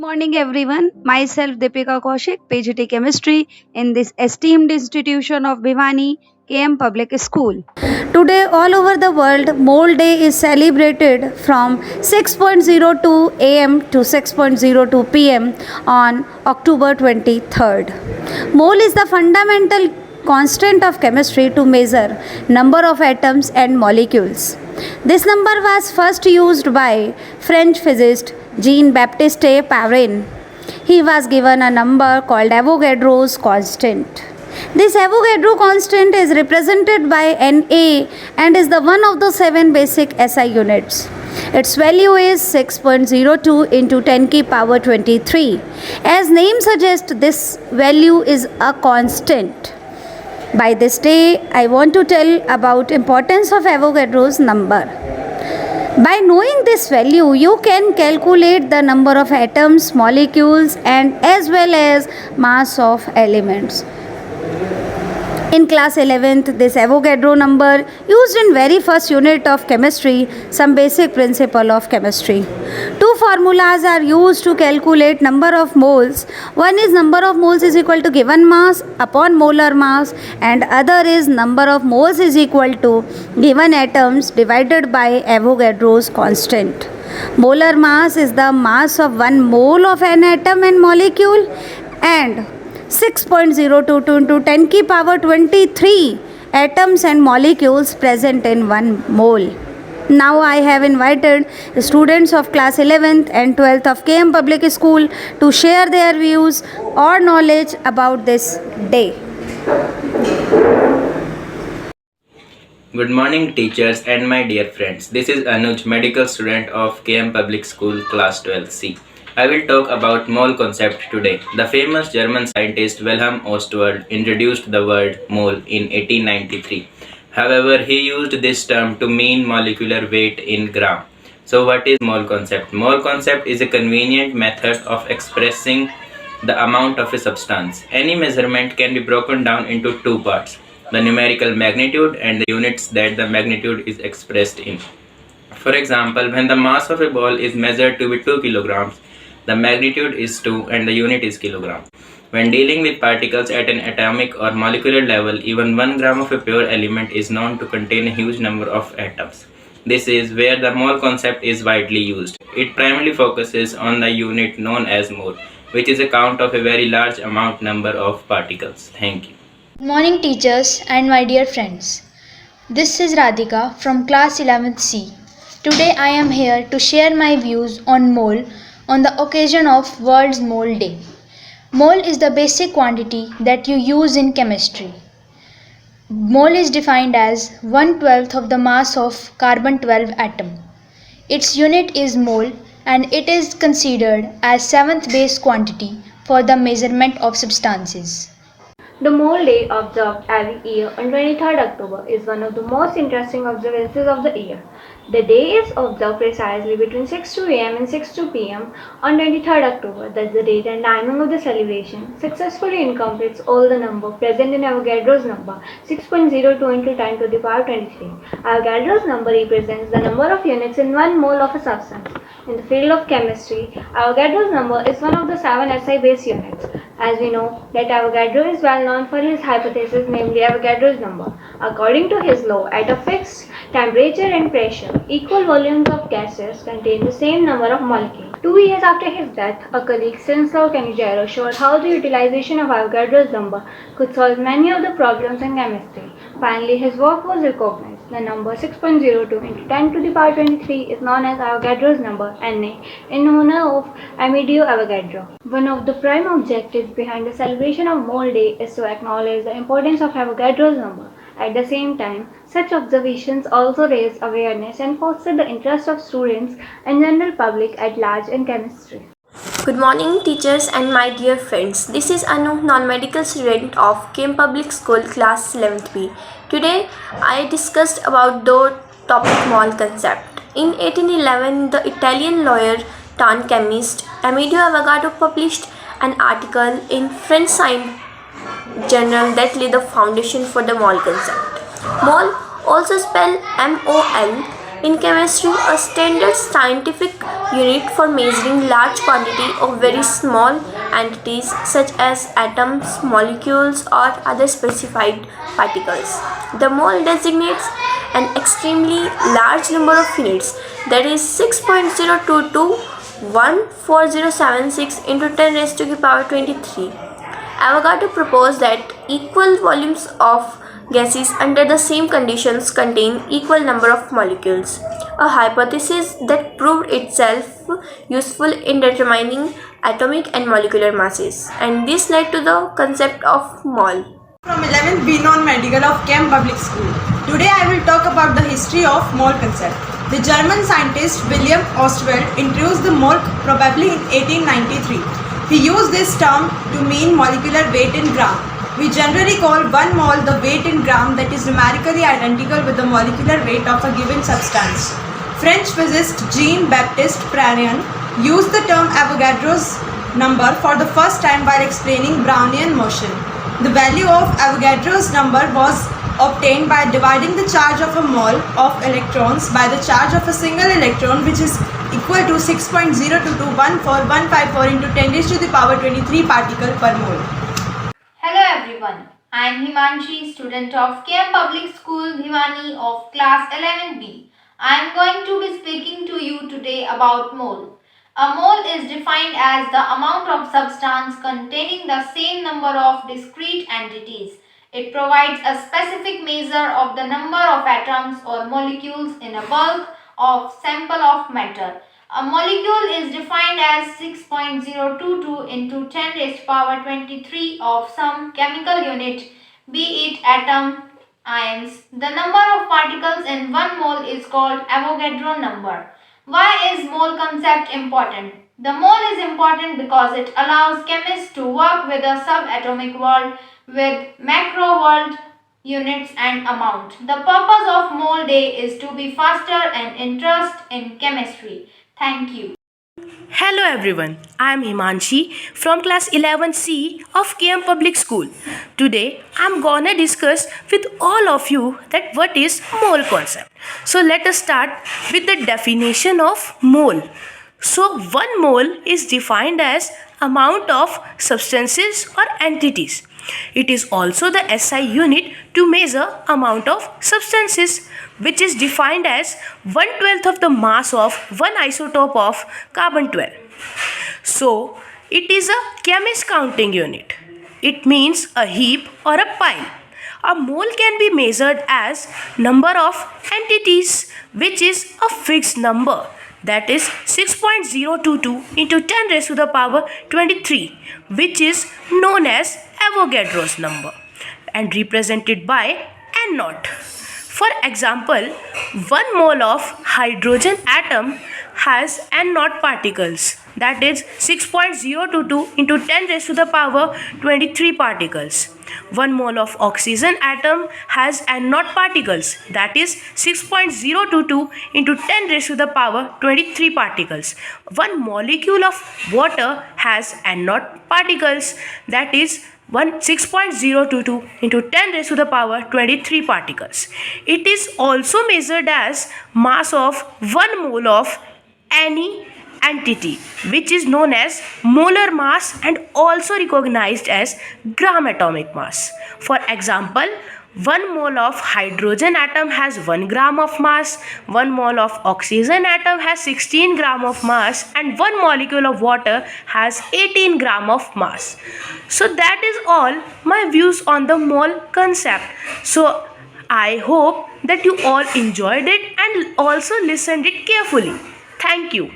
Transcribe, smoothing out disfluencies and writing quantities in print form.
Morning, everyone. Myself, Deepika Kaushik, PGT Chemistry, in this esteemed institution of Bhiwani KM Public School. Today, all over the world, Mole Day is celebrated from 6:02 a.m. to 6:02 p.m. on October 23rd. Mole is the fundamental constant of chemistry to measure number of atoms and molecules. This number was first used by French physicist Jean-Baptiste Perrin. He was given a number called Avogadro's constant. This Avogadro constant is represented by Na and is the one of the 7 basic SI units. Its value is 6.02 into 10 ki power 23. As name suggests, this value is a constant. By this day, I want to tell about importance of Avogadro's number. By knowing this value, you can calculate the number of atoms, molecules, and as well as mass of elements. In class 11th, this Avogadro number used in very first unit of chemistry, some basic principle of chemistry. Two formulas are used to calculate number of moles. One is number of moles is equal to given mass upon molar mass, and other is number of moles is equal to given atoms divided by Avogadro's constant. Molar mass is the mass of 1 mole of an atom and molecule, and 6.022 into 10 ki power 23 atoms and molecules present in 1 mole. Now I have invited the students of class 11th and 12th of KM Public School to share their views or knowledge about this day. Good morning, teachers and my dear friends. This is Anuj, medical student of KM Public School, class 12C. I will talk about mole concept today. The famous German scientist Wilhelm Ostwald introduced the word mole in 1893. However, he used this term to mean molecular weight in gram. So what is mole concept? Mole concept is a convenient method of expressing the amount of a substance. Any measurement can be broken down into two parts: the numerical magnitude and the units that the magnitude is expressed in. For example, when the mass of a ball is measured to be 2 kilograms, the magnitude is 2 and the unit is kilogram. When dealing with particles at an atomic or molecular level, even 1 gram of a pure element is known to contain a huge number of atoms. This is where the mole concept is widely used. It primarily focuses on the unit known as mole, which is a count of a very large amount number of particles. Thank you. Good morning, teachers and my dear friends. This is Radhika from class 11th C. Today I am here to share my views on mole on the occasion of World's Mole Day. Mole is the basic quantity that you use in chemistry. Mole is defined as 1/12 of the mass of carbon 12 atom. Its unit is mole and it is considered as 7th base quantity for the measurement of substances. The Mole Day, observed every year on 23rd October, is one of the most interesting observances of the year. The day is observed precisely between 6:02 am and 6:02 pm on 23rd October. Thus, the date and timing of the celebration successfully encompasses all the number present in Avogadro's number, 6.02 into 10 to the power 23. Avogadro's number represents the number of units in 1 mole of a substance. In the field of chemistry, Avogadro's number is one of the 7 SI base units. As we know that Avogadro is well known for his hypothesis, namely Avogadro's number. According to his law, at a fixed temperature and pressure, equal volumes of gases contain the same number of molecules. 2 years after his death, a colleague, Stanislaw Cannizzaro, showed how the utilization of Avogadro's number could solve many of the problems in chemistry. Finally, his work was recognized. The number 6.02 into 10 to the power 23 is known as Avogadro's number, Na, in honor of Amedeo Avogadro. One of the prime objectives behind the celebration of Mole Day is to acknowledge the importance of Avogadro's number. At the same time, such observations also raise awareness and foster the interest of students and general public at large in chemistry. Good morning, teachers and my dear friends. This is Anu, non-medical student of KM Public School, class 11th B. Today, I discussed about the topic mole concept. In 1811, the Italian lawyer turned chemist Amedeo Avogadro published an article in French Science Journal that laid the foundation for the mole concept. Mole, also spelled M-O-L, In chemistry, a standard scientific unit for measuring large quantity of very small entities such as atoms, molecules, or other specified particles. The mole designates an extremely large number of units, that is 6.022 into 10 raised to the power 23. Avogadro proposed that equal volumes of gases under the same conditions contain equal number of molecules, a hypothesis that proved itself useful in determining atomic and molecular masses, and this led to the concept of mole. From 11th B Non-Medical of Chem Public School. Today I will talk about the history of mole concept. The German scientist William Ostwald introduced the mole probably in 1893. He used this term to mean molecular weight in gram. We generally call one mole the weight in gram that is numerically identical with the molecular weight of a given substance. French physicist Jean-Baptiste Prairie used the term Avogadro's number for the first time while explaining Brownian motion. The value of Avogadro's number was obtained by dividing the charge of a mole of electrons by the charge of a single electron, which is equal to 6.0221454 into 10 raised to the power 23 particle per mole. Hello everyone, I am Himanshi, student of KM Public School, Bhiwani of class 11B. I am going to be speaking to you today about mole. A mole is defined as the amount of substance containing the same number of discrete entities. It provides a specific measure of the number of atoms or molecules in a bulk of sample of matter. A molecule is defined as 6.022 into 10 raised to power 23 of some chemical unit, be it atom, ions. The number of particles in one mole is called Avogadro number. Why is mole concept important? The mole is important because it allows chemists to work with a subatomic world with macro world units and amount. The purpose of Mole Day is to be faster and interest in chemistry. Thank you. Hello everyone, I am Himanshi from class 11C of KM Public School. Today I am gonna discuss with all of you that what is mole concept. So let us start with the definition of mole. So one mole is defined as amount of substances or entities. It is also the SI unit to measure amount of substances, which is defined as 1/12 of the mass of one isotope of carbon-12. So it is a chemist counting unit. It means a heap or a pile. A mole can be measured as number of entities, which is a fixed number, that is 6.022 into 10 raised to the power 23, which is known as Avogadro's number and represented by N0. For example, 1 mole of hydrogen atom has N0 particles, that is 6.022 into 10 raised to the power 23 particles. 1 mole of oxygen atom has N0 particles, that is 6.022 into 10 raised to the power 23 particles. 1 molecule of water has N0 particles, that is 6.022 into 10 raised to the power 23 particles. It is also measured as mass of 1 mole of any entity, which is known as molar mass and also recognized as gram atomic mass. For example, 1 mole of hydrogen atom has 1 gram of mass, 1 mole of oxygen atom has 16 gram of mass, and 1 molecule of water has 18 gram of mass. So that is all my views on the mole concept. So I hope that you all enjoyed it and also listened it carefully. Thank you.